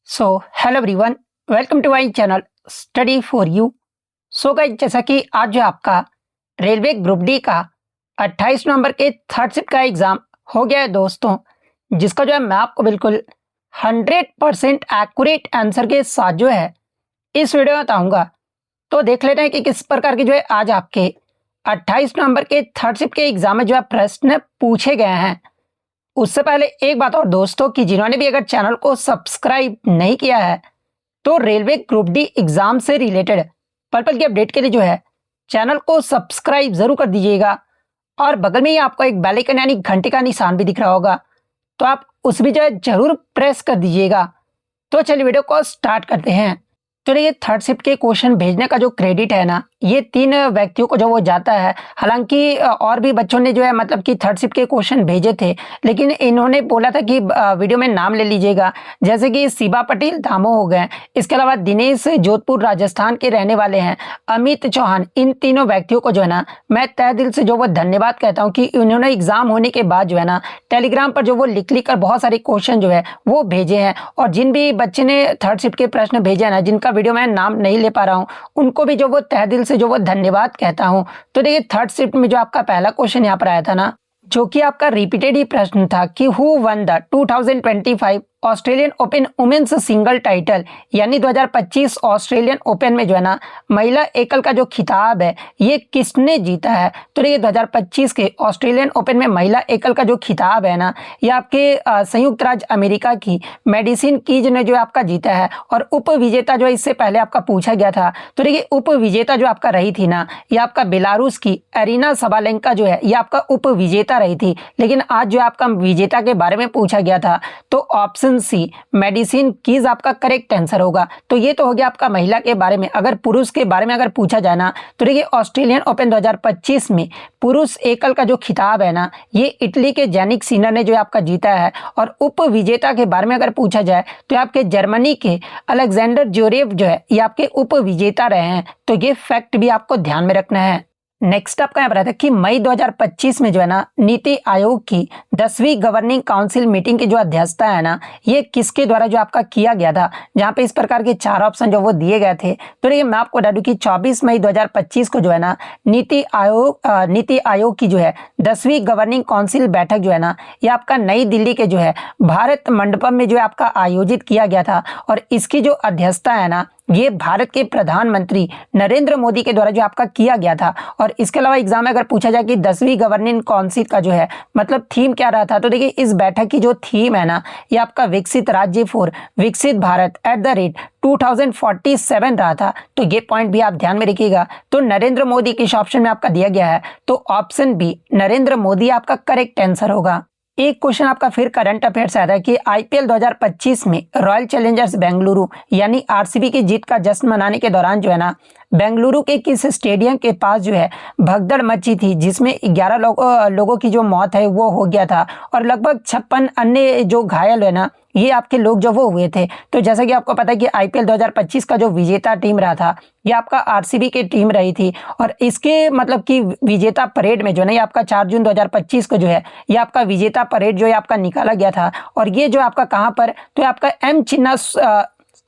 So hello everyone, welcome to my channel study for you. So guys, जैसा कि आज जो आपका रेलवे ग्रुप डी का 28 नवंबर के थर्ड शिफ्ट का एग्ज़ाम हो गया है दोस्तों, जिसका जो है मैं आपको बिल्कुल 100% एक्यूरेट आंसर के साथ जो है इस वीडियो में बताऊंगा। तो देख लेते हैं कि किस प्रकार के जो है आज आपके 28 नवंबर के थर्ड शिफ्ट के एग्ज़ाम में जो है प्रश्न पूछे गए हैं। उससे पहले एक बात और दोस्तों, कि जिन्होंने भी अगर चैनल को सब्सक्राइब नहीं किया है तो रेलवे ग्रुप डी एग्जाम से रिलेटेड पर्पल की अपडेट के लिए जो है चैनल को सब्सक्राइब जरूर कर दीजिएगा। और बगल में ही आपको एक बेल आइकन यानी घंटे का निशान भी दिख रहा होगा, तो आप उस भी जो है जरूर प्रेस कर दीजिएगा। तो चलिए वीडियो को स्टार्ट करते हैं। तो ये थर्ड शिफ्ट के क्वेश्चन भेजने का जो क्रेडिट है ना, ये 3 व्यक्तियों को जो वो जाता है। हालांकि और भी बच्चों ने जो है मतलब कि थर्ड शिफ्ट के क्वेश्चन भेजे थे, लेकिन इन्होंने बोला था कि वीडियो में नाम ले लीजिएगा, जैसे कि शिबा पटेल दामो हो गए, इसके अलावा दिनेश जोधपुर राजस्थान के रहने वाले हैं, अमित चौहान। इन तीनों व्यक्तियों को जो है ना मैं तहे दिल से जो वो धन्यवाद कहता हूँ कि इन्होंने एग्जाम होने के बाद जो है ना टेलीग्राम पर जो वो लिख कर बहुत सारे क्वेश्चन जो है वो भेजे हैं। और जिन भी बच्चे ने थर्ड शिफ्ट के प्रश्न भेजे हैं ना, जिनका वीडियो में नाम नहीं ले पा रहा हूं, उनको भी जो वो तहे दिल से जो वो धन्यवाद कहता हूं। तो देखिए थर्ड शिफ्ट में जो आपका पहला क्वेश्चन यहाँ पर आया था ना, जो कि आपका रिपीटेड ही प्रश्न था कि who won the 2025 Australian Open women's single title, यानी 2025 ऑस्ट्रेलियन ओपन में जो है ना महिला एकल का जो खिताब है ये किसने जीता है। तो ये 2025 के ऑस्ट्रेलियन ओपन में महिला एकल का जो खिताब है ना, ये आपके संयुक्त राज्य अमेरिका की मेडिसिन कीज ने जो आपका जीता है। और उप विजेता जो है इससे पहले आपका पूछा गया था, तो देखिए उप विजेता जो आपका रही थी ना, ये आपका बेलारूस की एरिना सबालेंका जो है ये आपका उप विजेता रही थी। लेकिन आज जो आपका विजेता के बारे में पूछा गया था, तो ऑप्शन सी मेडिसिन कीज आपका करेक्ट आंसर होगा। तो ये तो हो गया आपका महिला के बारे में। अगर पुरुष के बारे में अगर पूछा जाए ना, तो देखिए ऑस्ट्रेलियन ओपन 2025 में पुरुष एकल का जो खिताब है ना, ये इटली के जैनिक सिनर ने जो आपका जीता है। और उप विजेता के बारे में अगर पूछा जाए तो आपके जर्मनी के अलेक्जेंडर ज्वेरेव जो है ये आपके उप विजेता रहे हैं। तो ये फैक्ट भी आपको ध्यान में रखना है। नेक्स्ट आपका यहाँ पर आता है कि मई 2025 में जो है ना नीति आयोग की 10वीं गवर्निंग काउंसिल मीटिंग की जो अध्यक्षता है ना, ये किसके द्वारा जो आपका किया गया था, जहाँ पे इस प्रकार के 4 ऑप्शन जो वो दिए गए थे। तो ये मैं आपको बता दूं कि 24 मई 2025 को जो है ना नीति आयोग की जो है 10वीं गवर्निंग काउंसिल बैठक जो है ना, ये आपका नई दिल्ली के जो है भारत मंडपम में जो है आपका आयोजित किया गया था। और इसकी जो अध्यक्षता है ना, ये भारत के प्रधानमंत्री नरेंद्र मोदी के द्वारा जो आपका किया गया था। और इसके अलावा एग्जाम में अगर पूछा जाए कि 10वीं गवर्निंग काउंसिल का जो है मतलब थीम क्या रहा था, तो देखिए इस बैठक की जो थीम है ना, ये आपका विकसित राज्य फॉर विकसित भारत @2047 रहा था। तो ये पॉइंट भी आप ध्यान में रखिएगा। तो नरेंद्र मोदी किस ऑप्शन में आपका दिया गया है, तो ऑप्शन बी नरेंद्र मोदी आपका करेक्ट आंसर होगा। एक क्वेश्चन आपका फिर करंट अफेयर्स आया था कि आईपीएल 2025 में रॉयल चैलेंजर्स बेंगलुरु यानी आरसीबी की जीत का जश्न मनाने के दौरान जो है ना बेंगलुरु के किस स्टेडियम के पास जो है भगदड़ मची थी, जिसमें 11 लोगों की जो मौत है वो हो गया था। और लगभग 56 अन्य जो घायल है ना, ये आपके लोग जो वो हुए थे। तो जैसा कि आपको पता है कि आईपीएल 2025 का जो विजेता टीम रहा था, ये आपका आरसीबी की टीम रही थी। और इसके मतलब कि विजेता परेड में जो है ना, ये आपका 4 जून 2025 को जो है ये आपका विजेता परेड जो है आपका निकाला गया था। और ये जो आपका कहाँ पर, तो आपका एम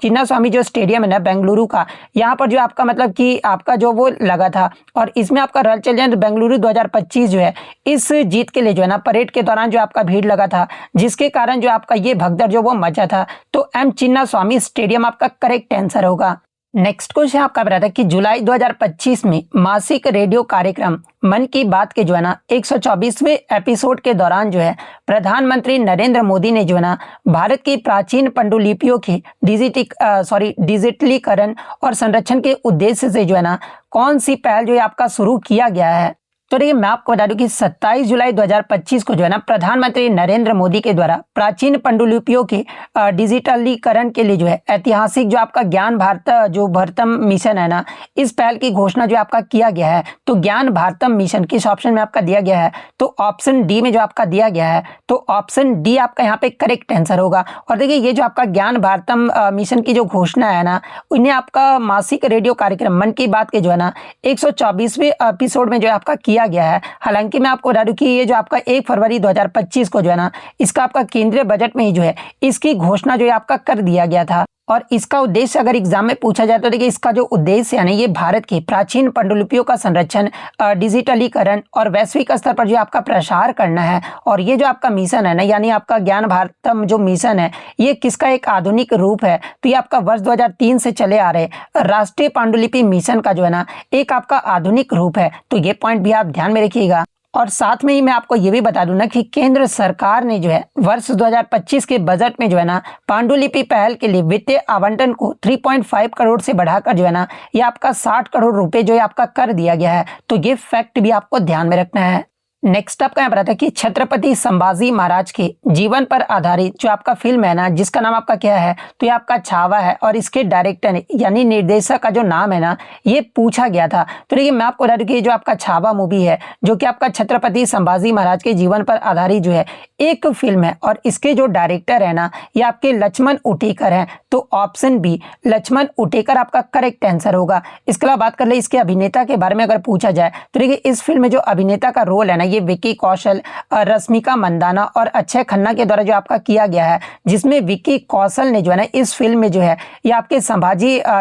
चिन्नास्वामी जो स्टेडियम है ना बेंगलुरु का, यहाँ पर जो आपका मतलब कि आपका जो वो लगा था। और इसमें आपका रॉयल चैलेंजर्स बेंगलुरु 2025 जो है इस जीत के लिए जो है ना परेड के दौरान जो आपका भीड़ लगा था, जिसके कारण जो आपका ये भगदड़ जो वो मचा था। तो एम चिन्नास्वामी स्टेडियम आपका करेक्ट आंसर होगा। नेक्स्ट क्वेश्चन आपका बता था कि जुलाई 2025 में मासिक रेडियो कार्यक्रम मन की बात के जो है ना 124वें एपिसोड के दौरान जो है प्रधानमंत्री नरेंद्र मोदी ने जो है ना भारत की प्राचीन पांडुलिपियों के डिजिटलीकरण और संरक्षण के उद्देश्य से जो है ना कौन सी पहल जो है आपका शुरू किया गया है। तो देखिए मैं आपको बता दूं कि 27 जुलाई 2025 को जो है ना प्रधानमंत्री नरेंद्र मोदी के द्वारा प्राचीन पांडुलिपियों के डिजिटलीकरण के लिए जो है ऐतिहासिक जो आपका ज्ञान भारत जो भारतम मिशन है ना, इस पहल की घोषणा जो आपका किया गया है। तो ज्ञान भारतम मिशन किस ऑप्शन में आपका दिया गया है, तो ऑप्शन डी में जो आपका दिया गया है, तो ऑप्शन डी आपका यहाँ पे करेक्ट आंसर होगा। और देखिए ये जो आपका ज्ञान भारतम मिशन की जो घोषणा है ना, उन्हें आपका मासिक रेडियो कार्यक्रम मन की बात के जो है ना 124वें एपिसोड में जो आपका किया किया गया है। हालांकि मैं आपको बता दूं कि ये जो आपका 1 फरवरी 2025 को जो है ना, इसका आपका केंद्रीय बजट में ही जो है इसकी घोषणा जो है आपका कर दिया गया था। और इसका उद्देश्य अगर एग्जाम में पूछा जाए तो देखिए, इसका जो उद्देश्य है ना, ये भारत की प्राचीन पांडुलिपियों का संरक्षण, डिजिटलीकरण और वैश्विक स्तर पर जो आपका प्रसार करना है। और ये जो आपका मिशन है ना, यानी आपका ज्ञान भारतम जो मिशन है, ये किसका एक आधुनिक रूप है? तो ये आपका वर्ष 2003 से चले आ रहे राष्ट्रीय पांडुलिपि मिशन का जो है ना एक आपका आधुनिक रूप है। तो ये पॉइंट भी आप ध्यान में रखिएगा। और साथ में ही मैं आपको ये भी बता दूं ना कि केंद्र सरकार ने जो है वर्ष 2025 के बजट में जो है ना पांडुलिपि पहल के लिए वित्तीय आवंटन को 3.5 करोड़ से बढ़ाकर जो है ना ये आपका 60 करोड़ रुपए जो है आपका कर दिया गया है। तो ये फैक्ट भी आपको ध्यान में रखना है। नेक्स्ट आपका यहाँ पर आता है कि छत्रपति संभाजी महाराज के जीवन पर आधारित जो आपका फिल्म है ना, जिसका नाम आपका क्या है? तो ये आपका छावा है। और इसके डायरेक्टर यानी निर्देशक का जो नाम है ना, ये पूछा गया था। तो देखिए, मैं आपको बता दूं कि जो आपका छावा मूवी है, जो कि आपका छत्रपति संभाजी महाराज के जीवन पर आधारित जो है एक फिल्म है, और इसके जो डायरेक्टर है ना, ये आपके लक्ष्मण उटेकर हैं। तो ऑप्शन बी लक्ष्मण उटेकर आपका करेक्ट आंसर होगा। इसके अलावा बात कर ले इसके अभिनेता के बारे में अगर पूछा जाए तो देखिए, इस फिल्म में जो अभिनेता का रोल है ना, ये विक्की कौशल, रश्मिका मंदाना और अक्षय खन्ना के द्वारा जो आपका किया गया है, जिसमें विक्की कौशल ने जो है ना इस फिल्म में जो है ये आपके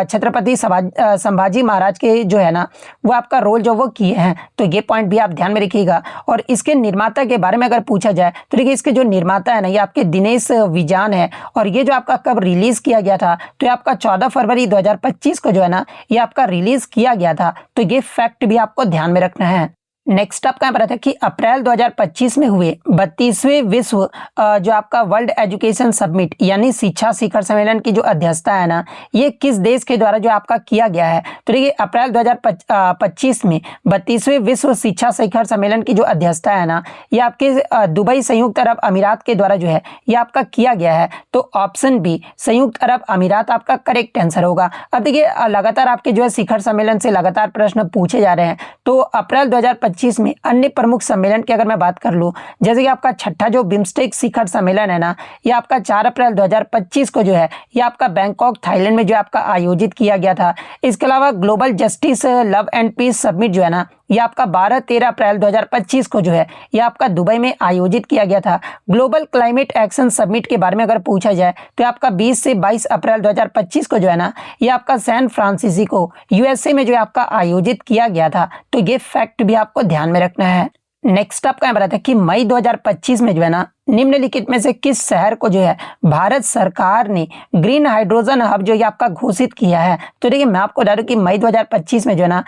छत्रपति संभाजी महाराज के जो है ना वो आपका रोल जो वो किए हैं। तो ये पॉइंट भी आप ध्यान में रखिएगा। और इसके निर्माता के बारे में अगर पूछा जाए तो देखिए, इसके जो निर्माता है ना, ये आपके दिनेश विजान है। और ये जो आपका कब रिलीज किया गया था? तो ये आपका 14 फरवरी 2025 को जो है ना ये आपका रिलीज किया गया था। तो ये फैक्ट भी आपको ध्यान में रखना है। नेक्स्ट आपका यहाँ पर आता है कि अप्रैल 2025 में हुए 32वें विश्व जो आपका वर्ल्ड एजुकेशन समिट यानी शिक्षा शिखर सम्मेलन की जो अध्यक्षता है ना, ये किस देश के द्वारा जो आपका किया गया है? तो देखिए, अप्रैल 2025 में 32वें विश्व शिक्षा शिखर सम्मेलन की जो अध्यक्षता है ना, ये आपके दुबई संयुक्त अरब अमीरात के द्वारा जो है ये आपका किया गया है। तो ऑप्शन बी संयुक्त अरब अमीरात आपका करेक्ट आंसर होगा। अब देखिए, लगातार आपके जो है शिखर सम्मेलन से लगातार प्रश्न पूछे जा रहे हैं। तो अप्रैल 2025 में अन्य प्रमुख सम्मेलन की अगर मैं बात कर लूं, जैसे कि आपका छठा जो बिम्स्टेक शिखर सम्मेलन है ना, ये आपका 4 अप्रैल 2025 को जो है ये आपका बैंकॉक थाईलैंड में जो आपका आयोजित किया गया था। इसके अलावा global justice love and peace summit जो है ना, ये आपका 12-13 अप्रैल 2025 को जो है ये आपका दुबई में आयोजित किया गया था। ग्लोबल क्लाइमेट एक्शन समिट के बारे में अगर पूछा जाए तो आपका 20 से 22 अप्रैल 2025 को जो है ना ये आपका सैन फ्रांसिस्को यूएसए में जो है आपका आयोजित किया गया था। तो ये फैक्ट भी आपको ध्यान में रखना है। नेक्स्ट आपका यहाँ पर आता है कि मई 2025 में जो है ना निम्नलिखित में से किस शहर को जो है भारत सरकार ने ग्रीन हाइड्रोजन हब जो ये आपका घोषित किया है? तो देखिए, मैं आपको बता दूं कि मई 2025 में जो है ना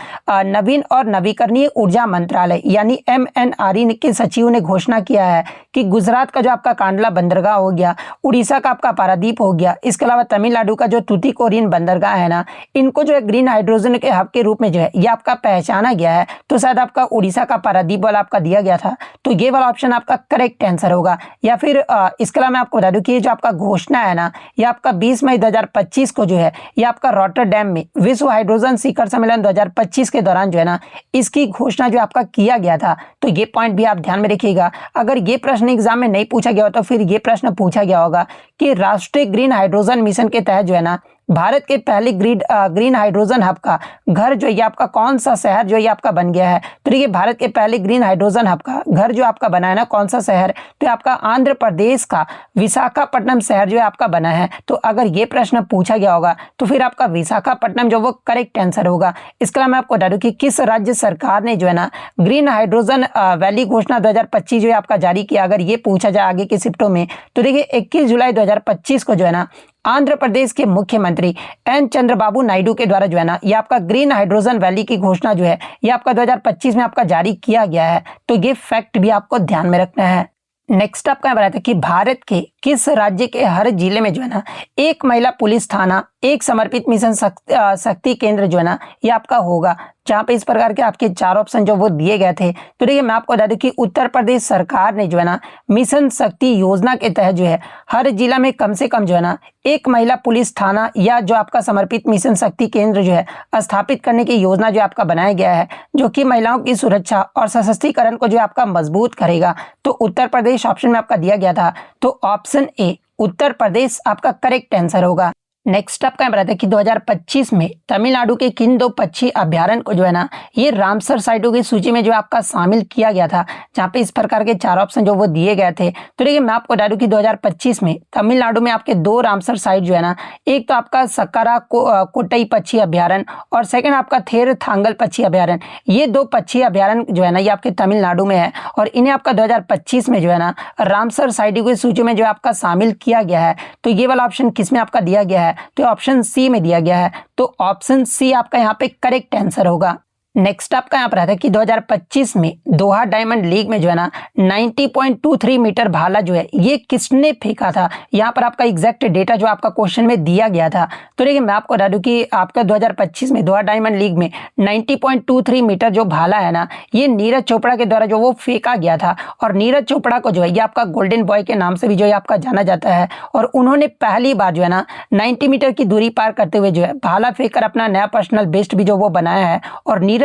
नवीन और नवीकरणीय ऊर्जा मंत्रालय यानी MNRE के सचिव ने घोषणा किया है कि गुजरात का जो आपका कांडला बंदरगाह हो गया, उड़ीसा का आपका पारादीप हो गया, इसके अलावा तमिलनाडु का जो तुतिकोरिन बंदरगाह है ना, इनको जो है ग्रीन हाइड्रोजन के हब के रूप में जो है ये आपका पहचाना गया है। तो शायद आपका उड़ीसा का पारादीप वाला आपका दिया गया था। तो ये वाला ऑप्शन आपका करेक्ट आंसर होगा। या फिर इसके अलावा मैं आपको बता दूं कि ये जो आपका घोषणा है ना, ये आपका 20 मई 2025 को जो है ये आपका रॉटरडैम में विश्व हाइड्रोजन शिखर सम्मेलन 2025 के दौरान जो है ना इसकी घोषणा जो आपका किया गया था। तो ये पॉइंट भी आप ध्यान में रखिएगा। अगर ये प्रश्न एग्जाम में नहीं पूछा गया हो तो फिर ये प्रश्न पूछा गया होगा कि राष्ट्रीय ग्रीन हाइड्रोजन मिशन के तहत जो है ना भारत के पहले ग्रीन हाइड्रोजन हब का घर जो ये आपका कौन सा शहर जो ये आपका बन गया है? तो देखिए, भारत के पहले ग्रीन हाइड्रोजन हब का घर जो आपका बना है ना, कौन सा शहर? तो आपका आंध्र प्रदेश का विशाखापट्टनम शहर जो है आपका बना है। तो अगर ये प्रश्न पूछा गया होगा तो फिर आपका विशाखापट्टनम जो वो करेक्ट आंसर होगा। इसके अलावा मैं आपको बता दूं कि किस राज्य सरकार ने जो है ना ग्रीन हाइड्रोजन वैली घोषणा 2025 जो है आपका जारी किया? अगर ये पूछा जाए आगे की शिफ्टों में तो देखिए, 21 जुलाई 2025 को जो है ना आंध्र प्रदेश के मुख्यमंत्री एन चंद्रबाबू नायडू के द्वारा जो है ना ये आपका ग्रीन हाइड्रोजन वैली की घोषणा जो है ये आपका 2025 में आपका जारी किया गया है। तो ये फैक्ट भी आपको ध्यान में रखना है। नेक्स्ट आपका यहाँ बताया था कि भारत के किस राज्य के हर जिले में जो है ना एक महिला पुलिस थाना, एक समर्पित मिशन शक्ति केंद्र जो है ना ये आपका होगा, जहाँ पे इस प्रकार के आपके 4 ऑप्शन जो वो दिए गए थे। तो देखिए, मैं आपको बता दूं कि उत्तर प्रदेश सरकार ने जो है ना मिशन शक्ति योजना के तहत जो है हर जिला में कम से कम जो है ना एक महिला पुलिस थाना या जो आपका समर्पित मिशन शक्ति केंद्र जो है स्थापित करने की योजना जो आपका बनाया गया है, जो कि महिलाओं की सुरक्षा और सशक्तिकरण को जो आपका मजबूत करेगा। तो उत्तर प्रदेश ऑप्शन में आपका दिया गया था। तो ऑप्शन ए उत्तर प्रदेश आपका करेक्ट आंसर होगा। नेक्स्ट आपका यहाँ पर आता है कि 2025 में तमिलनाडु के किन दो पक्षी अभ्यारण्य को जो है ना ये रामसर साइटों की सूची में जो आपका शामिल किया गया था, जहाँ पे इस प्रकार के 4 ऑप्शन जो वो दिए गए थे। तो देखिए मैं आपको बता दूं कि 2025 में तमिलनाडु में आपके 2 रामसर साइट जो है ना, एक तो आपका सक्कारा कोट्टई पक्षी अभ्यारण्य और सेकंड आपका थेर थांगल पक्षी अभ्यारण्य। ये 2 पक्षी अभ्यारण्य जो है ना ये आपके तमिलनाडु में है और इन्हें आपका 2025 में जो है ना रामसर साइटों की सूची में जो आपका शामिल किया गया है। तो ये वाला ऑप्शन किस में आपका दिया गया है, तो ऑप्शन सी में दिया गया है। तो ऑप्शन सी आपका यहाँ पे करेक्ट आंसर होगा। नेक्स्ट आपका यहाँ पर आता है कि 2025 में दोहा डायमंड लीग में जो है ना 90.23 मीटर भाला जो है ये किसने फेंका था। यहाँ पर आपका एग्जैक्ट डेटा जो आपका क्वेश्चन में दिया गया था। तो देखिए मैं आपको बता दूं कि आपका 2025 में दोहा डायमंड लीग में 90.23 मीटर जो भाला है ना ये नीरज चोपड़ा के द्वारा जो वो फेंका गया था। और नीरज चोपड़ा को जो है ये आपका गोल्डन बॉय के नाम से भी जो है आपका जाना जाता है। और उन्होंने पहली बार जो है ना 90 मीटर की दूरी पार करते हुए जो है भाला फेंककर अपना नया पर्सनल बेस्ट भी जो वो बनाया है। और नीरज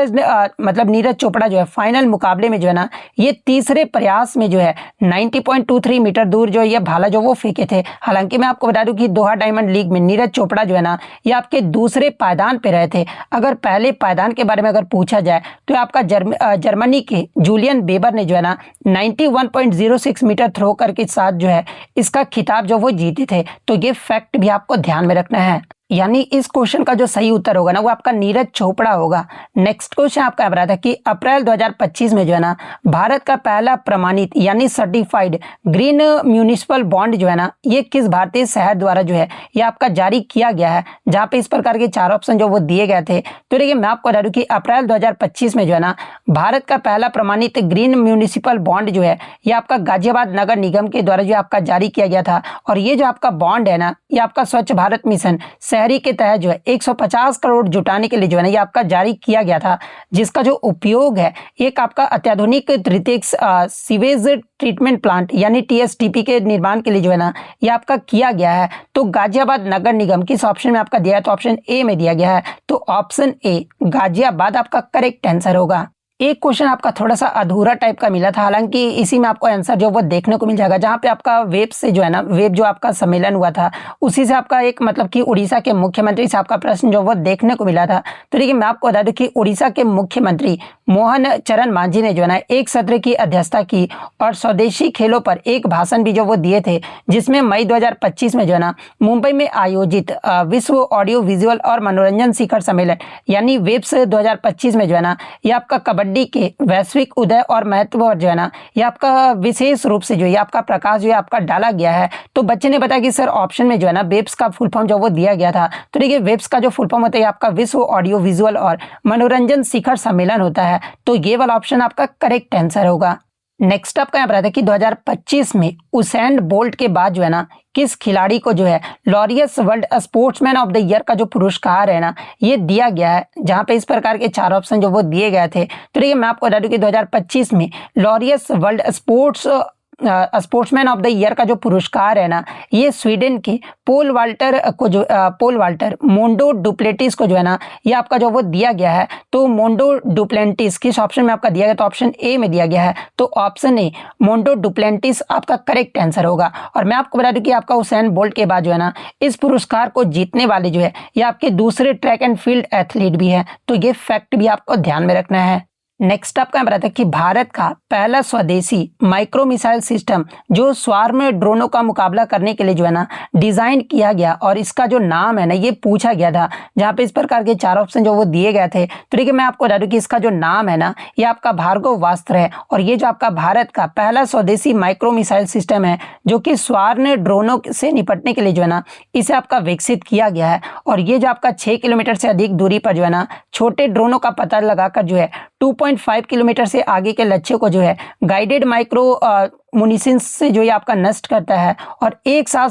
चोपड़ा जो है फाइनल मुकाबले में जो है ना ये तीसरे प्रयास में जो है 90.23 मीटर दूर जो ये भाला जो वो फेंके थे। हालांकि मैं आपको बता दूं कि दोहा डायमंड लीग में नीरज चोपड़ा जो है ना ये आपके दूसरे पायदान पे रहे थे। अगर पहले पायदान के बारे में अगर पूछा जाए तो आपका जर्मनी के जूलियन बेबर ने जो है ना 91.06 मीटर थ्रो करके साथ जो है इसका खिताब जो वो जीते थे। तो ये फैक्ट भी आपको ध्यान में रखना है, यानी इस क्वेश्चन का जो सही उत्तर होगा ना वो आपका नीरज चोपड़ा होगा। नेक्स्ट क्वेश्चन आपका बता था कि अप्रैल 2025 में जो है ना भारत का पहला प्रमाणित यानी सर्टिफाइड ग्रीन म्यूनिसिपल बॉन्ड जो है ना ये किस भारतीय शहर द्वारा जो है ये आपका जारी किया गया है, जहाँ पे इस प्रकार के 4 ऑप्शन जो वो दिए गए थे। तो देखिए मैं आपको बता दूं कि अप्रैल 2025 में जो है ना भारत का पहला प्रमाणित ग्रीन म्यूनिसिपल बॉन्ड जो है ये आपका गाजियाबाद नगर निगम के द्वारा जो आपका जारी किया गया था। और ये जो आपका बॉन्ड है ना ये आपका स्वच्छ भारत मिशन शहरी के तहत जो है 150 करोड़ जुटाने के लिए जो है ना ये आपका जारी किया गया था, जिसका जो उपयोग है एक आपका अत्याधुनिक तृतीयक सीवेज ट्रीटमेंट प्लांट यानी टीएसटीपी के निर्माण के लिए जो है ना ये आपका किया गया है। तो गाजियाबाद नगर निगम किस ऑप्शन में आपका दिया है, तो ऑप्शन ए में दिया गया है। तो ऑप्शन ए गाजियाबाद आपका करेक्ट आंसर होगा। एक क्वेश्चन आपका थोड़ा सा अधूरा टाइप का मिला था, हालांकि इसी में आपको आंसर जो वो देखने को मिल जाएगा, जहां पे आपका वेब से जो है ना वेब जो आपका सम्मेलन हुआ था उसी से आपका एक मतलब कि उड़ीसा के मुख्यमंत्री से आपका प्रश्न जो वो देखने को मिला था। तो देखिए मैं आपको बता दूं कि उड़ीसा के मुख्यमंत्री मोहन चरण मांझी ने जो है ना एक सत्र की अध्यक्षता की और स्वदेशी खेलों पर एक भाषण भी जो वो दिए थे, जिसमें मई 2025 में जो है ना मुंबई में आयोजित विश्व ऑडियो विजुअल और मनोरंजन शिखर सम्मेलन यानी वेब्स 2025 में जो है ना ये आपका कबड्डी के वैश्विक उदय और महत्व और जो है ना ये आपका विशेष रूप से जो है आपका प्रकाश जो है आपका डाला गया है। तो बच्चे ने बताया कि सर ऑप्शन में जो है ना वेब्स का फुल फॉर्म जो वो दिया गया था। तो देखिए वेब्स का जो फुल फॉर्म होता है आपका विश्व ऑडियो विजुअल और मनोरंजन शिखर सम्मेलन होता है। तो ये वाला ऑप्शन आपका करेक्ट आंसर होगा। नेक्स्ट आपका यहाँ पर आता है कि 2025 में उसैन बोल्ट के बाद जो है ना किस खिलाड़ी को जो है Laureus world sportsman of the year का जो पुरस्कार है ना ये दिया गया है, जहां पे इस प्रकार के 4 ऑप्शन जो वो दिए गए थे। तो देखिए मैं आपको बता दूं कि 2025 में Laureus world sportsman of the year का जो पुरस्कार है ना ये स्वीडन के पोल वाल्टर मोंडो डुप्लेटिस को जो है ना ये आपका जो वो दिया गया है। तो मोंडो डुप्लेंटिस किस ऑप्शन में आपका दिया गया, तो ऑप्शन ए में दिया गया है। तो ऑप्शन ए मोंडो डुप्लेंटिस आपका करेक्ट आंसर होगा। और मैं आपको बता दूं कि आपका उसैन बोल्ट के बाद जो है ना इस पुरस्कार को जीतने वाले जो है ये आपके दूसरे ट्रैक एंड फील्ड एथलीट भी है। तो ये फैक्ट भी आपको ध्यान में रखना है। नेक्स्ट आपका बताते हैं कि भारत का पहला स्वदेशी माइक्रो मिसाइल सिस्टम जो स्वार्म ड्रोनों का मुकाबला करने के लिए जो है ना डिजाइन किया गया और इसका जो नाम है ना ये पूछा गया था, जहां पे इस प्रकार के 4 ऑप्शन जो वो दिए गए थे। तो देखिए मैं आपको बता दूं कि इसका जो नाम है ना ये आपका भार्गवास्त्र है। और ये जो आपका भारत का पहला स्वदेशी माइक्रो मिसाइल सिस्टम है जो कि स्वार्म ड्रोनों से निपटने के लिए जो है ना इसे आपका विकसित किया गया है। और ये जो आपका 6 किलोमीटर से अधिक दूरी पर जो है ना छोटे ड्रोनों का पता लगाकर जो है 2.5 किलोमीटर से आगे के लक्ष्य को जो है गाइडेड माइक्रो मुनिसिंस से जो ये आपका नष्ट करता है। और एक साथ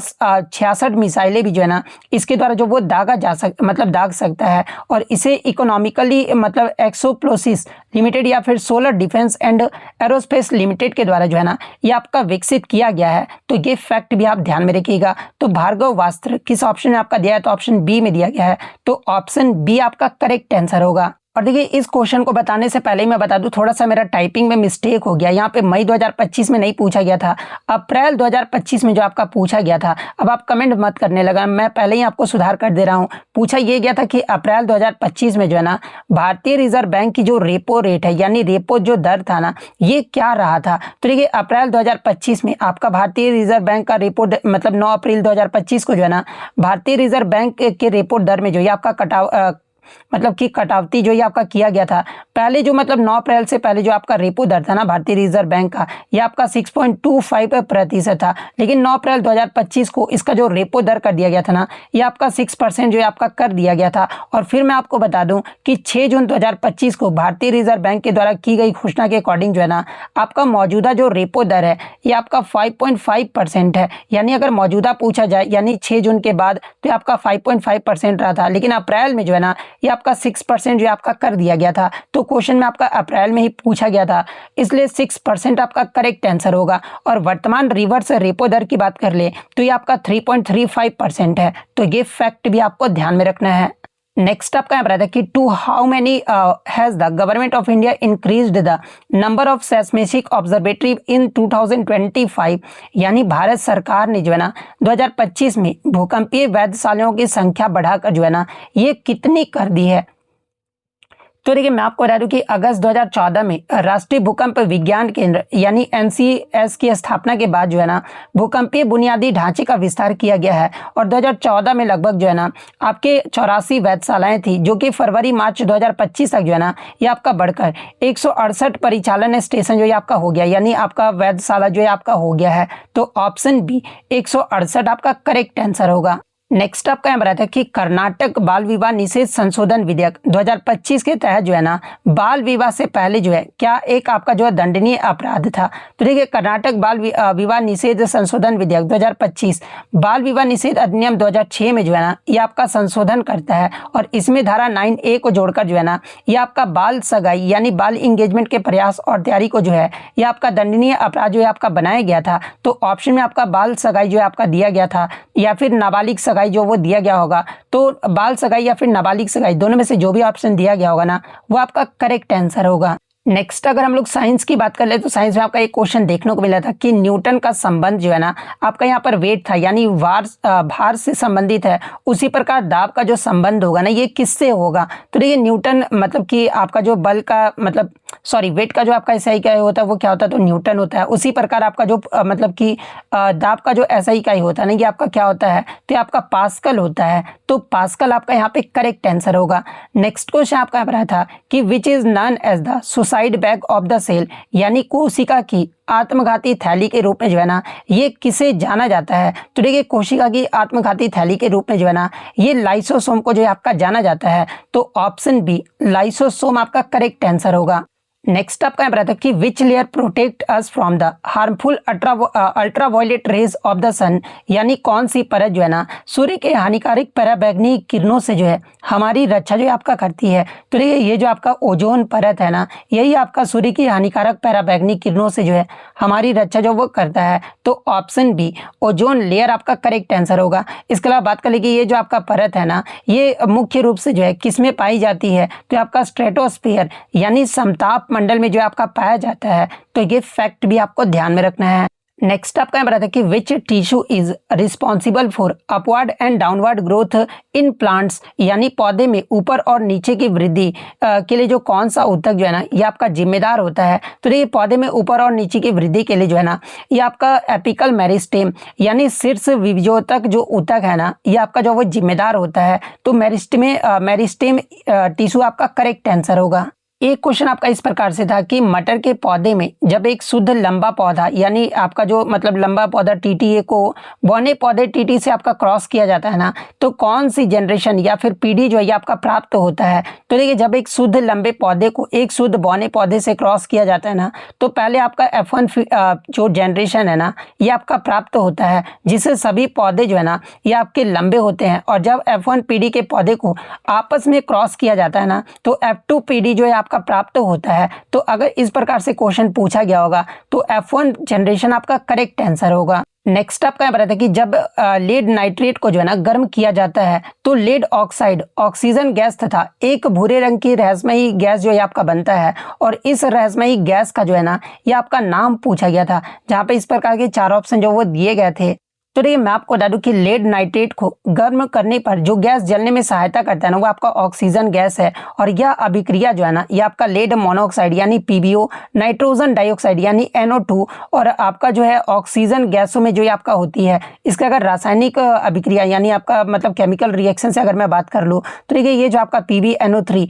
66 मिसाइलें भी जो है ना इसके द्वारा जो वो दाग सकता है। और इसे इकोनॉमिकली मतलब एक्सोप्लोसिस लिमिटेड या फिर solar defence and aerospace limited के द्वारा जो है ना ये आपका विकसित किया गया है। तो ये फैक्ट भी आप ध्यान में रखिएगा। तो भार्गवास्त्र किस ऑप्शन में आपका दिया है, तो ऑप्शन बी में दिया गया है। तो ऑप्शन बी आपका करेक्ट आंसर होगा। और देखिए इस क्वेश्चन को बताने से पहले ही मैं बता दूं, थोड़ा सा मेरा टाइपिंग में मिस्टेक हो गया। यहाँ पे मई 2025 में नहीं पूछा गया था, अप्रैल 2025 में जो आपका पूछा गया था। अब आप कमेंट मत करने लगा, मैं पहले ही आपको सुधार कर दे रहा हूँ। पूछा ये गया था कि अप्रैल 2025 में जो है ना भारतीय रिजर्व बैंक की जो रेपो रेट है यानी रेपो जो दर था ना ये क्या रहा था। तो देखिए अप्रैल 2025 में आपका भारतीय रिजर्व बैंक का रेपो मतलब 9 अप्रैल 2025 को जो है ना भारतीय रिजर्व बैंक के रेपो दर में जो है आपका मतलब कि कटौती जो ये आपका किया गया था। पहले जो मतलब 9 अप्रैल से पहले जो आपका रेपो दर था ना भारतीय रिजर्व बैंक का ये आपका 6.25% था, लेकिन 9 अप्रैल 2025 को इसका जो रेपो दर कर दिया गया था ना ये आपका 6% जो है आपका कर दिया गया था। और फिर मैं आपको बता दूं कि 6 जून 2025 को भारतीय रिजर्व बैंक के द्वारा की गई घोषणा के अकॉर्डिंग जो है ना आपका मौजूदा जो रेपो दर है ये आपका 5.5% है। यानी अगर मौजूदा पूछा जाए यानी 6 जून के बाद तो आपका 5.5% रहा था, लेकिन अप्रैल में जो है ना ये आपका 6% जो आपका कर दिया गया था। तो क्वेश्चन में आपका अप्रैल में ही पूछा गया था, इसलिए 6% आपका करेक्ट आंसर होगा। और वर्तमान रिवर्स रेपो दर की बात कर ले तो ये आपका 3.35% है। तो ये फैक्ट भी आपको ध्यान में रखना है। नेक्स्ट आपका यहाँ पर था कि to how many has the government of India increased the number of seismic observatory in 2025। यानी भारत सरकार ने जो है ना 2025 में भूकंपीय वेधशालाओं की संख्या बढ़ाकर जो है ना ये कितनी कर दी है। तो देखिए मैं आपको बता दूं कि अगस्त 2014 में राष्ट्रीय भूकंप विज्ञान केंद्र यानी NCS की स्थापना के बाद जो है ना भूकंपीय बुनियादी ढांचे का विस्तार किया गया है। और 2014 में लगभग जो है ना आपके 84 वेधशालाएं थी, जो कि फरवरी मार्च 2025 तक जो है ना ये आपका बढ़कर 168 परिचालन स्टेशन जो है आपका हो गया, यानी आपका वेधशाला जो है आपका हो गया है। तो ऑप्शन बी 168 आपका करेक्ट आंसर होगा। नेक्स्ट आपका यहाँ बताया था कि कर्नाटक बाल विवाह निषेध संशोधन विधेयक 2025 के तहत जो है ना बाल विवाह से पहले जो है क्या एक आपका जो है दंडनीय अपराध था। तो देखिए कर्नाटक बाल विवाह निषेध संशोधन विधेयक 2025 बाल विवाह निषेध अधिनियम 2006 में जो है ना ये आपका संशोधन करता है। और इसमें धारा 9A को जोड़कर जो है ना ये आपका बाल सगाई यानी बाल इंगेजमेंट के प्रयास और तैयारी को जो है ये आपका दंडनीय अपराध जो है आपका बनाया गया था। तो ऑप्शन में आपका बाल सगाई जो है आपका दिया गया था या फिर नाबालिग सगाई जो वो दिया गया होगा। तो बाल सगाई या फिर नाबालिग सगाई दोनों में से जो भी ऑप्शन दिया गया होगा ना वो आपका करेक्ट आंसर होगा। नेक्स्ट अगर हम लोग साइंस की बात कर ले तो साइंस में आपका एक क्वेश्चन देखने को मिला था कि न्यूटन का संबंध जो है ना आपका यहाँ पर वेट था यानी भार से संबंधित है, उसी प्रकार दाब का जो संबंध होगा ना ये किससे होगा। तो देखिए न्यूटन मतलब कि आपका जो बल का मतलब वेट का जो आपका एसआई इकाई होता है वो क्या होता है, तो न्यूटन होता है। उसी प्रकार आपका जो मतलब कि दाब का जो एसआई इकाई होता है ना ये आपका क्या होता है, तो आपका पास्कल होता है। तो पास्कल आपका यहाँ पे करेक्ट आंसर होगा। नेक्स्ट क्वेश्चन आपका यहाँ पर था कि which is known as the suicide bag of the cell यानी कोशिका की आत्मघाती थैली के रूप में जो है ना ये किसे जाना जाता है। तो देखिए कोशिका की आत्मघाती थैली के रूप में जो है ना ये लाइसोसोम को जो है आपका जाना जाता है। तो ऑप्शन बी लाइसोसोम आपका करेक्ट आंसर होगा। नेक्स्ट आपका यहाँ पर कि which layer protect us from the harmful ultraviolet rays of the sun यानी कौन सी परत जो है ना सूर्य के हानिकारक पराबैंगनी किरणों से जो है हमारी रक्षा जो है आपका करती है। तो ये जो आपका ओजोन परत है ना यही आपका सूर्य की हानिकारक पराबैंगनी किरणों से जो है हमारी रक्षा जो वो करता है। तो ऑप्शन बी ओजोन लेयर आपका करेक्ट आंसर होगा। इसके अलावा बात कर ले कि ये जो आपका परत है ना ये मुख्य रूप से जो है किसमें पाई जाती है, तो आपका स्ट्रेटोस्फीयर यानी समताप मंडल में जो आपका पाया जाता है। तो ये फैक्ट भी आपको ध्यान में रखना है। नेक्स्ट आपका यहाँ बताया कि which tissue is responsible for upward and downward growth in plants यानी पौधे में ऊपर और नीचे की वृद्धि के लिए जो कौन सा ऊतक जो है ना ये आपका जिम्मेदार होता है। तो ये पौधे में ऊपर और नीचे की वृद्धि के लिए जो है ना ये आपका एपिकल मेरिस्टेम यानी शीर्ष विभजोतक जो ऊतक है ना ये आपका जो वो जिम्मेदार होता है। तो मेरिस्टेम टिश्यू आपका करेक्ट आंसर होगा। एक क्वेश्चन आपका इस प्रकार से था कि मटर के पौधे में जब एक शुद्ध लंबा पौधा यानी आपका जो मतलब लंबा पौधा TTA को बौने पौधे TT से आपका क्रॉस किया जाता है ना तो कौन सी जनरेशन या फिर पीढ़ी जो है आपका प्राप्त होता है। तो देखिए जब एक शुद्ध लंबे पौधे को एक शुद्ध बौने पौधे से क्रॉस किया जाता है ना तो पहले आपका F1 जो जनरेशन है ना ये आपका प्राप्त होता है, जिससे सभी पौधे जो है ना ये आपके लंबे होते हैं। और जब F1 पीढ़ी के पौधे को आपस में क्रॉस किया जाता है ना तो F2 पीढ़ी जो है आपका प्राप्त होता है। तो अगर इस प्रकार से क्वेश्चन पूछा गया होगा तो F1 जनरेशन आपका करेक्ट आंसर होगा। नेक्स्ट आपका यहाँ पर आता है कि जब लेड नाइट्रेट को जो है ना गर्म किया जाता है तो लेड ऑक्साइड ऑक्सीजन गैस तथा एक भूरे रंग की रहस्यमयी गैस जो है आपका बनता है। और इस रहस्यमयी गैस का जो है ना ये आपका नाम पूछा गया था, जहाँ पे इस प्रकार के 4 ऑप्शन जो वो दिए गए थे। तो देखिए मैं आपको बता दूं कि लेड नाइट्रेट को गर्म करने पर जो गैस जलने में सहायता करता है ना वो आपका ऑक्सीजन गैस है। और यह अभिक्रिया जो है ना ये आपका लेड मोनोऑक्साइड यानी पीबीओ, नाइट्रोजन डाइऑक्साइड यानी NO2 और आपका जो है ऑक्सीजन गैसों में जो ये आपका होती है। इसका अगर रासायनिक अभिक्रिया यानी आपका मतलब केमिकल रिएक्शन से अगर मैं बात कर लूँ तो देखिए ये जो आपका PbNO3,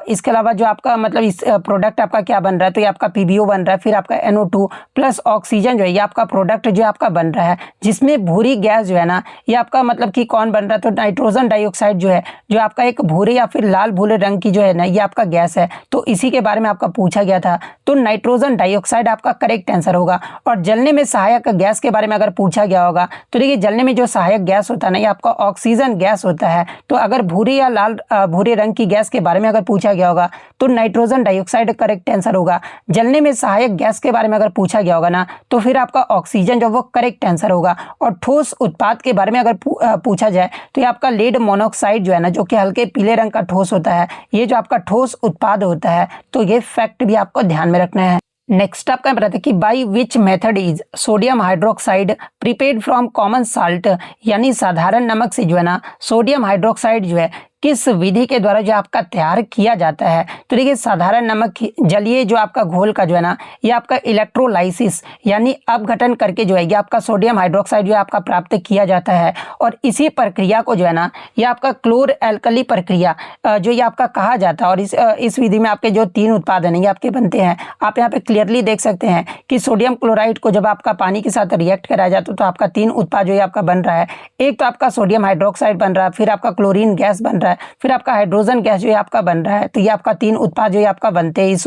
इसके अलावा जो आपका मतलब इस प्रोडक्ट आपका क्या बन रहा है, तो ये आपका PbO बन रहा है, फिर आपका NO2 प्लस ऑक्सीजन जो है ये आपका प्रोडक्ट जो आपका बन रहा है, जिसमें भूरी गैस जो है ना ये आपका मतलब कि कौन बन रहा है, तो नाइट्रोजन डाइऑक्साइड जो है जो आपका एक भूरे या फिर लाल भूरे रंग की जो है ना ये आपका गैस है। तो इसी के बारे में आपका पूछा गया था, तो नाइट्रोजन डाइऑक्साइड आपका करेक्ट आंसर होगा। और जलने में सहायक गैस के बारे में अगर पूछा गया होगा तो देखिए जलने में जो सहायक गैस होता है ना ये आपका ऑक्सीजन गैस होता है। तो अगर भूरे या लाल भूरे रंग की गैस के बारे में अगर पूछा गया होगा तो नाइट्रोजन डाइऑक्साइड करेक्ट आंसर होगा। जलने में सहायक गैस के बारे में अगर पूछा गया होगा ना तो फिर आपका ऑक्सीजन जो वो करेक्ट आंसर होगा। और ठोस उत्पाद के बारे में अगर पूछा जाए तो ये आपका लेड मोनोऑक्साइड जो है ना जो कि हल्के पीले रंग का ठोस होता है, ये जो आपका ठोस उत्पाद होता है। तो ये फैक्ट भी आपको ध्यान में रखना है। नेक्स्ट आपका बताते हैं कि by which method is sodium hydroxide prepared from common salt, यानी साधारण नमक से जो है ना सोडियम हाइड्रोक्साइड जो है किस विधि के द्वारा जो आपका तैयार किया जाता है। तो देखिए साधारण नमक जलीय जो आपका घोल का जो है ना ये आपका इलेक्ट्रोलाइसिस यानी अपघटन करके जो है ये आपका सोडियम हाइड्रोक्साइड जो है आपका प्राप्त किया जाता है। और इसी प्रक्रिया को जो है ना ये आपका क्लोर एल्कली प्रक्रिया जो ये आपका कहा जाता है। और इस विधि में आपके जो 3 उत्पाद है ये आपके बनते हैं। आप यहाँ पे क्लियरली देख सकते हैं कि सोडियम क्लोराइड को जब आपका पानी के साथ रिएक्ट कराया जाता है तो आपका 3 उत्पाद जो है आपका बन रहा है। एक तो आपका सोडियम हाइड्रोक्साइड बन रहा है, फिर आपका क्लोरीन गैस बन रहा है, फिर आपका हाइड्रोजन गैस जो है आपका बन रहा है। तो ये आपका 3 उत्पाद जो है आपका बनते हैं इस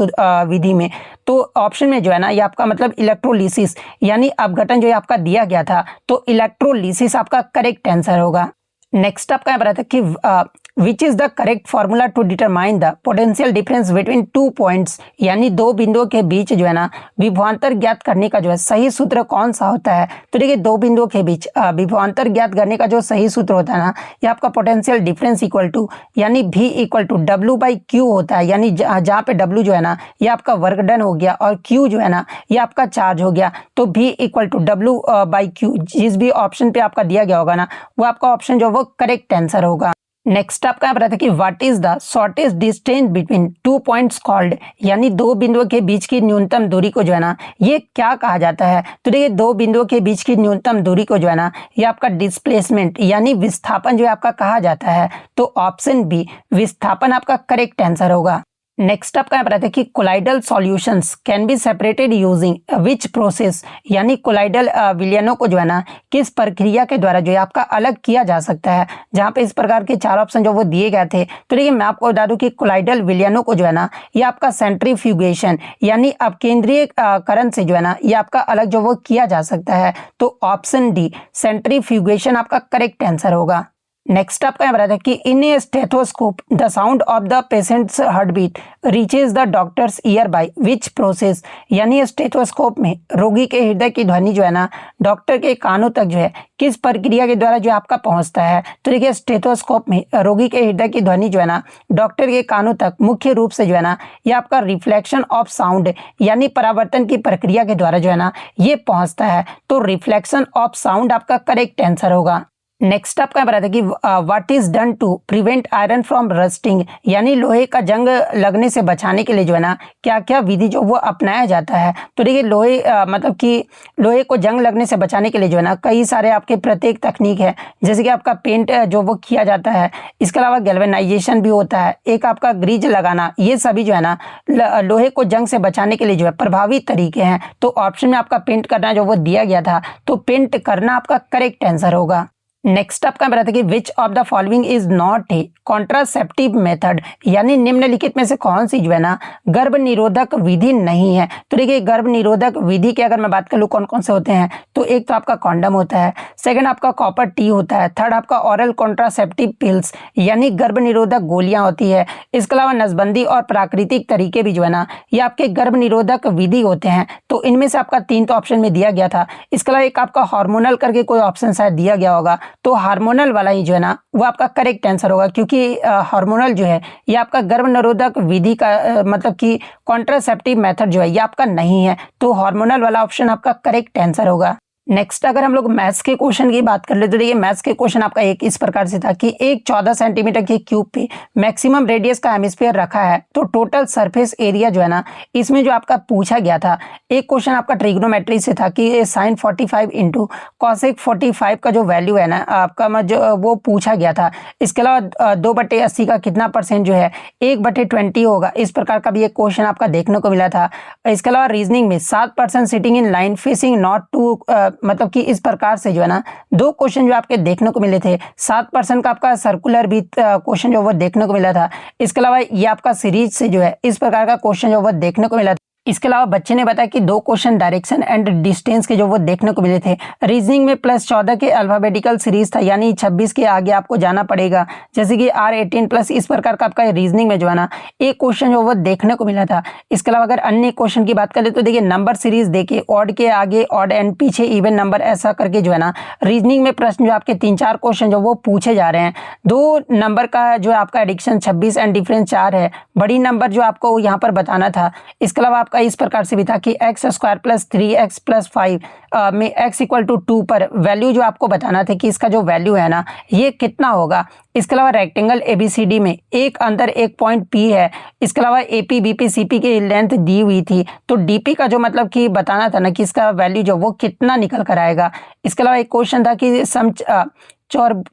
विधि में। तो ऑप्शन में जो है ना ये आपका मतलब इलेक्ट्रोलिसिस यानी अपघटन जो है आपका दिया गया था, तो इलेक्ट्रोलिसिस आपका करेक्ट आंसर होगा। नेक्स्ट आपका यहाँ पर आता है कि which is the correct formula to determine the potential difference between 2 points, यानी 2 बिंदुओं के बीच जो है ना विभवांतर ज्ञात करने का जो है सही सूत्र कौन सा होता है। तो देखिए 2 बिंदुओं के बीच विभवांतर ज्ञात करने का जो सही सूत्र होता है ना ये आपका पोटेंशियल डिफरेंस इक्वल टू यानी V इक्वल टू W/Q होता है। यानी जहाँ पे W जो है ना ये आपका वर्क डन हो गया और Q जो है ना ये आपका चार्ज हो गया। तो V इक्वल टू W/Q जिस भी ऑप्शन पे आपका दिया गया होगा ना वो आपका ऑप्शन जो वो करेक्ट आंसर होगा। नेक्स्ट आपका यहाँ पर आता है कि what is the shortest distance between 2 points called, यानी 2 बिंदुओं के बीच की न्यूनतम दूरी को जो है ना ये क्या कहा जाता है। तो देखिए 2 बिंदुओं के बीच की न्यूनतम दूरी को जो है ना ये आपका डिस्प्लेसमेंट यानी विस्थापन जो है आपका कहा जाता है। तो ऑप्शन बी विस्थापन आपका करेक्ट आंसर होगा। नेक्स्ट आपका यहाँ पर आता है कि colloidal solutions can be separated using which process, यानी कोलाइडल विलयनों को जो है ना किस प्रक्रिया के द्वारा जो है आपका अलग किया जा सकता है। जहाँ पे इस प्रकार के 4 ऑप्शन जो वो दिए गए थे। तो देखिए मैं आपको बता दूं कि कोलाइडल विलयनों को जो है ना ये आपका सेंट्रीफ्यूगेशन यानी अपकेंद्रीयकरण से जो है ना ये आपका अलग जो वो किया जा सकता है। तो ऑप्शन डी सेंट्रीफ्यूगेशन आपका करेक्ट आंसर होगा। नेक्स्ट आपका यहाँ बताया कि in a stethoscope the sound of the patient's heart beat reaches the doctor's ear by which process, यानी स्टेथोस्कोप में रोगी के हृदय की ध्वनि जो है ना डॉक्टर के कानों तक जो है किस प्रक्रिया के द्वारा जो आपका पहुंचता है। तो देखिए स्टेथोस्कोप में रोगी के हृदय की ध्वनि जो है ना डॉक्टर के कानों तक मुख्य रूप से जो है ना ये आपका रिफ्लेक्शन ऑफ साउंड यानी परावर्तन की प्रक्रिया के द्वारा जो है ना ये पहुंचता है। तो रिफ्लेक्शन ऑफ साउंड आपका करेक्ट आंसर होगा। नेक्स्ट आपका बताते हैं कि what is done to prevent iron from rusting, यानी लोहे का जंग लगने से बचाने के लिए जो है ना क्या क्या विधि जो वो अपनाया जाता है। तो देखिए लोहे मतलब कि लोहे को जंग लगने से बचाने के लिए जो है ना कई सारे आपके प्रत्येक तकनीक है, जैसे कि आपका पेंट जो वो किया जाता है, इसके अलावा गैल्वेनाइजेशन भी होता है, एक आपका ग्रीज लगाना, ये सभी जो है ना लोहे को जंग से बचाने के लिए जो है प्रभावी तरीके हैं। तो ऑप्शन में आपका पेंट करना जो वो दिया गया था, तो पेंट करना आपका करेक्ट आंसर होगा। नेक्स्ट आपका बताते हैं कि which of the following is not a contraceptive method, यानी निम्नलिखित में से कौन सी जो है ना गर्भ निरोधक विधि नहीं है। तो देखिए गर्भ निरोधक विधि की अगर मैं बात कर लूँ कौन कौन से होते हैं, तो एक तो आपका कॉन्डम होता है, सेकंड आपका कॉपर टी होता है, थर्ड आपका ऑरल कॉन्ट्रासेप्टिव पिल्स यानी गर्भ निरोधक गोलियां होती है, इसके अलावा नसबंदी और प्राकृतिक तरीके भी जो है ना ये आपके गर्भ निरोधक विधि होते हैं। तो इनमें से आपका 3 तो ऑप्शन में दिया गया था, इसके अलावा एक आपका हार्मोनल करके कोई ऑप्शन शायद दिया गया होगा, तो हार्मोनल वाला ही जो है ना वो आपका करेक्ट आंसर होगा, क्योंकि हार्मोनल जो है ये आपका गर्भ निरोधक विधि का मतलब कि कॉन्ट्रासेप्टिव मेथड जो है ये आपका नहीं है, तो हार्मोनल वाला ऑप्शन आपका करेक्ट आंसर होगा। नेक्स्ट अगर हम लोग मैथ्स के क्वेश्चन की बात कर ले तो देखिए मैथ्स के क्वेश्चन आपका एक इस प्रकार से था कि एक 14 सेंटीमीटर के क्यूब पे मैक्सिमम रेडियस का हेमिस्फीयर रखा है, तो टोटल सरफेस एरिया जो है ना इसमें जो आपका पूछा गया था, एक क्वेश्चन आपका ट्रिग्नोमेट्री से था कि sin 45 इंटू कॉसेक 45 का जो वैल्यू है ना आपका जो वो पूछा गया था। इसके अलावा 2/80 का कितना परसेंट जो है 1/20 होगा, इस प्रकार का भी एक क्वेश्चन आपका देखने को मिला था। इसके अलावा रीजनिंग में 7% sitting in line facing not to मतलब कि इस प्रकार से जो है ना 2 क्वेश्चन जो आपके देखने को मिले थे, 7% का आपका सर्कुलर भी क्वेश्चन जो वो देखने को मिला था। इसके अलावा ये आपका सीरीज से जो है इस प्रकार का क्वेश्चन जो वो देखने को मिला था। इसके अलावा बच्चे ने बताया कि 2 क्वेश्चन डायरेक्शन एंड डिस्टेंस के जो वो देखने को मिले थे। रीजनिंग में +14 के अल्फाबेटिकल सीरीज था, यानी 26 के आगे आपको जाना पड़ेगा, जैसे कि R18 प्लस इस प्रकार का आपका रीजनिंग में जो है ना एक क्वेश्चन जो वो देखने को मिला था। इसके अलावा अगर अन्य क्वेश्चन की बात करें तो देखिए नंबर सीरीज देखिए ऑड के आगे ऑड एंड पीछे इवन नंबर, ऐसा करके जो है ना रीजनिंग में प्रश्न जो आपके 3-4 क्वेश्चन जो वो पूछे जा रहे हैं। 2 नंबर का जो आपका एडिक्शन 26 एंड डिफरेंस 4 है, बड़ी नंबर जो आपको यहाँ पर बताना था। इसके अलावा इस प्रकार से भी था कि x² + 3x + 5 में x = 2 पर वैल्यू जो आपको बताना था कि इसका जो वैल्यू है ना ये कितना होगा। इसके अलावा रेक्टेंगल ABCD में एक अंदर एक पॉइंट P है, इसके अलावा AP BP CP की लेंथ दी हुई थी, तो DP का जो मतलब कि बताना था ना कि इसका वैल्यू जो वो कितना निकल कर आएगा। इसके अलावा एक क्वेश्चन था कि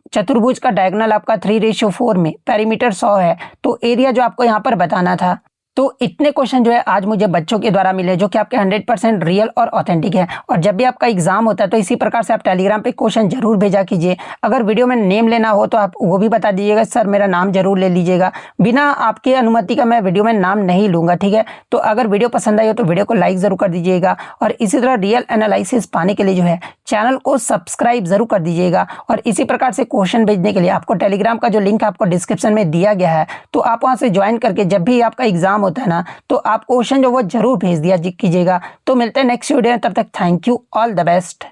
चतुर्भुज का डायगोनल आपका 3:4 में पेरीमीटर 100 है, तो एरिया जो आपको यहाँ पर बताना था। तो इतने क्वेश्चन जो है आज मुझे बच्चों के द्वारा मिले जो कि आपके 100% रियल और ऑथेंटिक है। और जब भी आपका एग्जाम होता है तो इसी प्रकार से आप टेलीग्राम पे क्वेश्चन जरूर भेजा कीजिए। अगर वीडियो में नेम लेना हो तो आप वो भी बता दीजिएगा, सर मेरा नाम जरूर ले लीजिएगा। बिना आपकी अनुमति का मैं वीडियो में नाम नहीं लूंगा, ठीक है। तो अगर वीडियो पसंद आई हो तो वीडियो को लाइक जरूर कर दीजिएगा, और इसी तरह रियल एनालिसिस पाने के लिए जो है चैनल को सब्सक्राइब जरूर कर दीजिएगा। और इसी प्रकार से क्वेश्चन भेजने के लिए आपको टेलीग्राम का जो लिंक आपको डिस्क्रिप्शन में दिया गया है, तो आप वहां से ज्वाइन करके जब भी आपका एग्जाम होता है ना तो आप क्वेश्चन जो वो जरूर भेज दिया कीजिएगा। तो मिलते हैं नेक्स्ट वीडियो में, तब तक thank you, all the best.